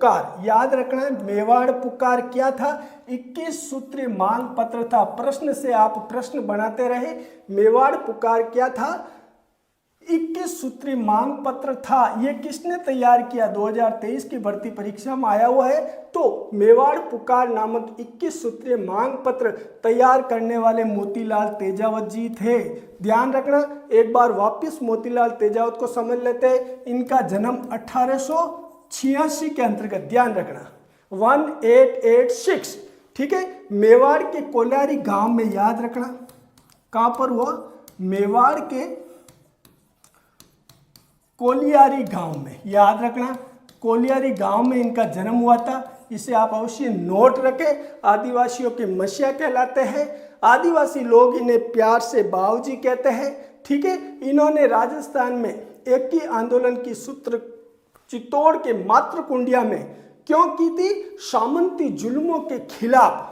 पुकार, याद रखना है मेवाड़ पुकार क्या था, 21 सूत्रीय मांग पत्र था। प्रश्न से आप प्रश्न बनाते रहे। मेवाड़ पुकार क्या था, 21 सूत्रीय मांग पत्र था। ये किसने तैयार किया, 2023 की भर्ती परीक्षा में आया हुआ है। तो मेवाड़ पुकार नामक 21 सूत्रीय मांग पत्र तैयार करने वाले मोतीलाल तेजावत जी थे। ध्यान रखना, एक बार वापस मोतीलाल तेजावत को समझ लेते हैं। इनका जन्म 1886 के अंतर्गत, ध्यान रखना 1886, ठीक है। मेवाड़ के कोलियारी गांव में, याद रखना कहां पर हुआ, मेवाड़ के कोलियारी गांव में, याद रखना कोलियारी गांव में इनका जन्म हुआ था। इसे आप अवश्य नोट रखें। आदिवासियों के मसीहा कहलाते हैं। आदिवासी लोग इन्हें प्यार से बाबूजी कहते हैं, ठीक है। इन्होंने राजस्थान में एक ही आंदोलन की सूत्र चित्तौड़ के मातृकुंडिया में क्यों की थी, सामंती जुल्मों के खिलाफ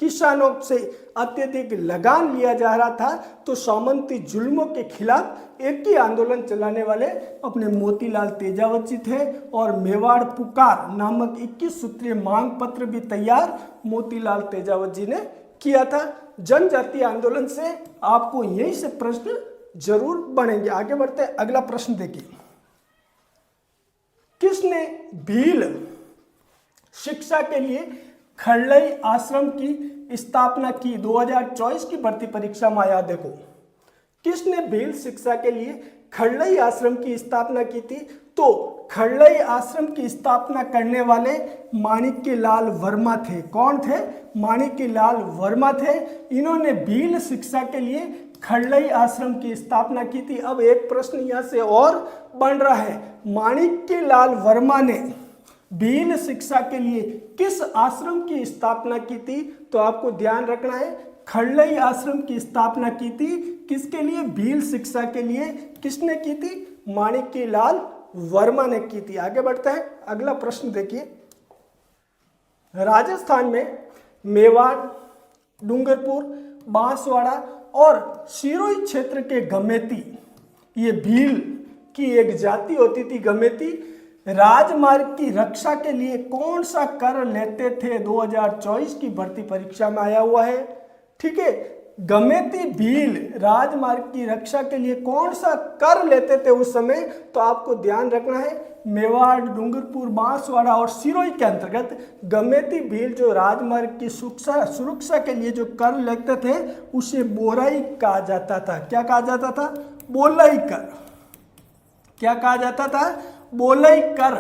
किसानों से अत्यधिक लगान लिया जा रहा था, तो सामंती जुल्मों के खिलाफ एक ही आंदोलन चलाने वाले अपने मोतीलाल तेजावत जी थे। और मेवाड़ पुकार नामक 21 सूत्रीय मांग पत्र भी तैयार मोतीलाल तेजावत जी ने किया था। जनजातीय आंदोलन से आपको यही से प्रश्न जरूर बनेंगे। आगे बढ़ते हैं, अगला प्रश्न देखिए, किसने भील शिक्षा के लिए खड़लई आश्रम की स्थापना की, 2024 की भर्ती परीक्षा में आया। देखो, किसने भील शिक्षा के लिए खड़लई आश्रम की स्थापना की थी, तो खड़लई आश्रम की स्थापना करने वाले माणिक्यलाल वर्मा थे। कौन थे, माणिक्यलाल वर्मा थे। इन्होंने भील शिक्षा के लिए खड़लई आश्रम की स्थापना की थी। अब एक प्रश्न यहां से और बन रहा है, माणिक्यलाल वर्मा ने भील शिक्षा के लिए किस आश्रम की स्थापना की थी, तो आपको ध्यान रखना है खड़लई आश्रम की स्थापना की थी। किसके लिए, भील शिक्षा के लिए। किसने की थी, माणिक्यलाल वर्मा ने की थी। आगे बढ़ते हैं, अगला प्रश्न देखिए, राजस्थान में मेवाड़, डूंगरपुर, बांसवाड़ा और सिरोही क्षेत्र के गमेती, ये भील की एक जाति होती थी गमेती, राजमार्ग की रक्षा के लिए कौन सा कर लेते थे, 2024 की भर्ती परीक्षा में आया हुआ है, ठीक है। गमेती भील राजमार्ग की रक्षा के लिए कौन सा कर लेते थे उस समय, तो आपको ध्यान रखना है मेवाड़, डूंगरपुर, बांसवाड़ा और सिरोही के अंतर्गत गमेती भील जो राजमार्ग की सुरक्षा के लिए जो कर लेते थे उसे बोराई कहा जाता था। क्या कहा जाता था, बोलाई कर। क्या कहा जाता था, बोलई कर।